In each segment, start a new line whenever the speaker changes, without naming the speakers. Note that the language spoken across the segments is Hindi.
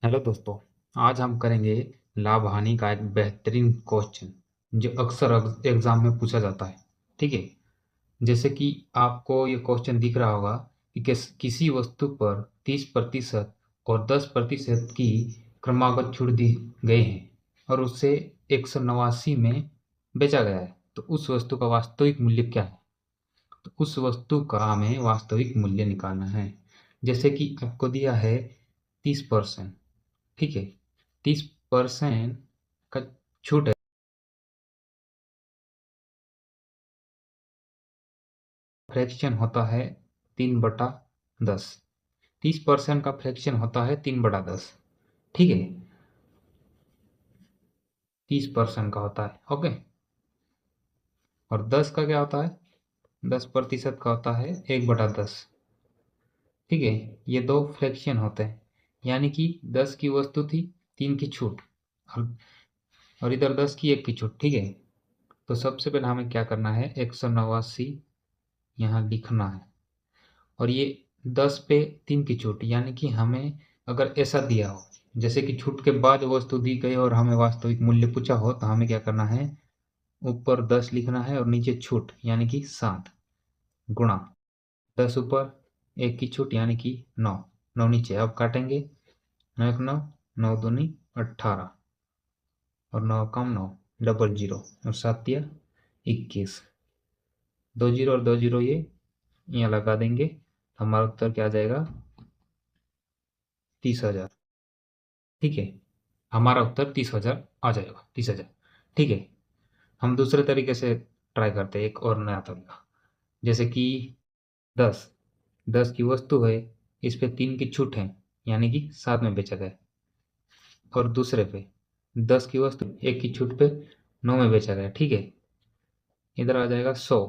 हेलो दोस्तों। आज हम करेंगे लाभ हानि का एक बेहतरीन क्वेश्चन जो अक्सर एग्जाम में पूछा जाता है। ठीक है। जैसे कि आपको ये क्वेश्चन दिख रहा होगा कि किसी वस्तु पर 30% और 10% की क्रमागत छूट दी गई है और उसे 189 में बेचा गया है, तो उस वस्तु का वास्तविक मूल्य क्या है? तो उस वस्तु का हमें वास्तविक मूल्य निकालना है। जैसे कि आपको दिया है 30%। ठीक है। 30% का छूट है। फ्रैक्शन होता है 3/10। 30% का फ्रैक्शन होता है 3/10। ठीक है। 30% का होता है। ओके। और 10 का क्या होता है? 10% का होता है 1/10। ठीक है। ये दो फ्रैक्शन होते हैं, यानी कि 10 की वस्तु थी, 3 की छूट, और इधर 10 की 1 की छूट। ठीक है। तो सबसे पहले हमें क्या करना है, 189 यहाँ लिखना है। और ये 10 पे 3 की छूट, यानी कि हमें अगर ऐसा दिया हो जैसे कि छूट के बाद वस्तु दी गई और हमें वास्तविक मूल्य पूछा हो, तो हमें क्या करना है, ऊपर 10 लिखना है और नीचे छूट यानी कि 7 गुणा 10 ऊपर 1 की छूट यानी कि 9, 9 नीचे। अब काटेंगे, 9 1 9, 9 दूनी 18 और 9 कम 9, डबल जीरो और 7 दिया 21। 2 जीरो और 2 जीरो ये यहाँ लगा देंगे, हमारा उत्तर क्या आ जाएगा, 30,000। ठीक है। हमारा उत्तर 30,000 आ जाएगा, 30,000। ठीक है। हम दूसरे तरीके से ट्राई करते हैं, एक और नया तरीका। जैसे कि 10 10 की वस्तु है, इस पे 3 की छूट है, यानी कि 7 में बेचा गया। और दूसरे पे 10 की वस्तु 1 की छूट पे 9 में बेचा गया। ठीक है। इधर आ जाएगा 100,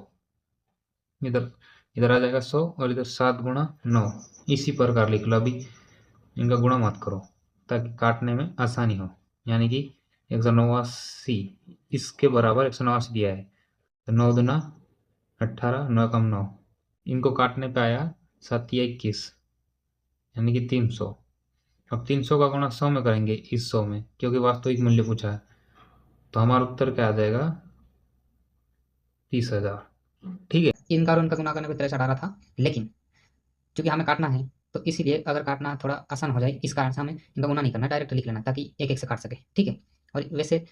इधर इधर आ जाएगा 100 और इधर 7 गुणा 9। इसी प्रकार लिख लो। अभी इनका गुणा मत करो ताकि काटने में आसानी हो। यानी कि 189 इसके बराबर 189 दिया है, तो 9 दूना 18, 9 कम 9, इनको काटने पे आया 7 या 21, यानी कि 300। अब 300 का गुणा 100 में करेंगे, इस 100 में, क्योंकि वास्तविक मूल्य पूछा है। तो हमारा उत्तर क्या आ जाएगा, 30,000। ठीक है।
इनका और उनका गुना करने पे 1318 था, लेकिन चूंकि हमें काटना है तो इसीलिए अगर काटना थोड़ा आसान हो जाए इस कारण से हमें इनका गुना नहीं करना, डायरेक्ट लिख लेना ताकि एक एक से काट सके। ठीक है। और वैसे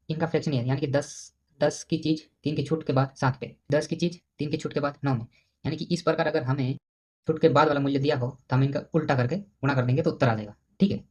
इनका फ्रैक्शन है, यानी कि 10 की चीज 3 की छूट के बाद 7 पे, 10 की चीज 3 की छूट के बाद 9 में। यानी कि इस प्रकार अगर हमें छूट के बाद वाला मूल्य दिया हो तो हम इनका उल्टा करके गुणा कर देंगे तो उत्तर आ जाएगा। ठीक है।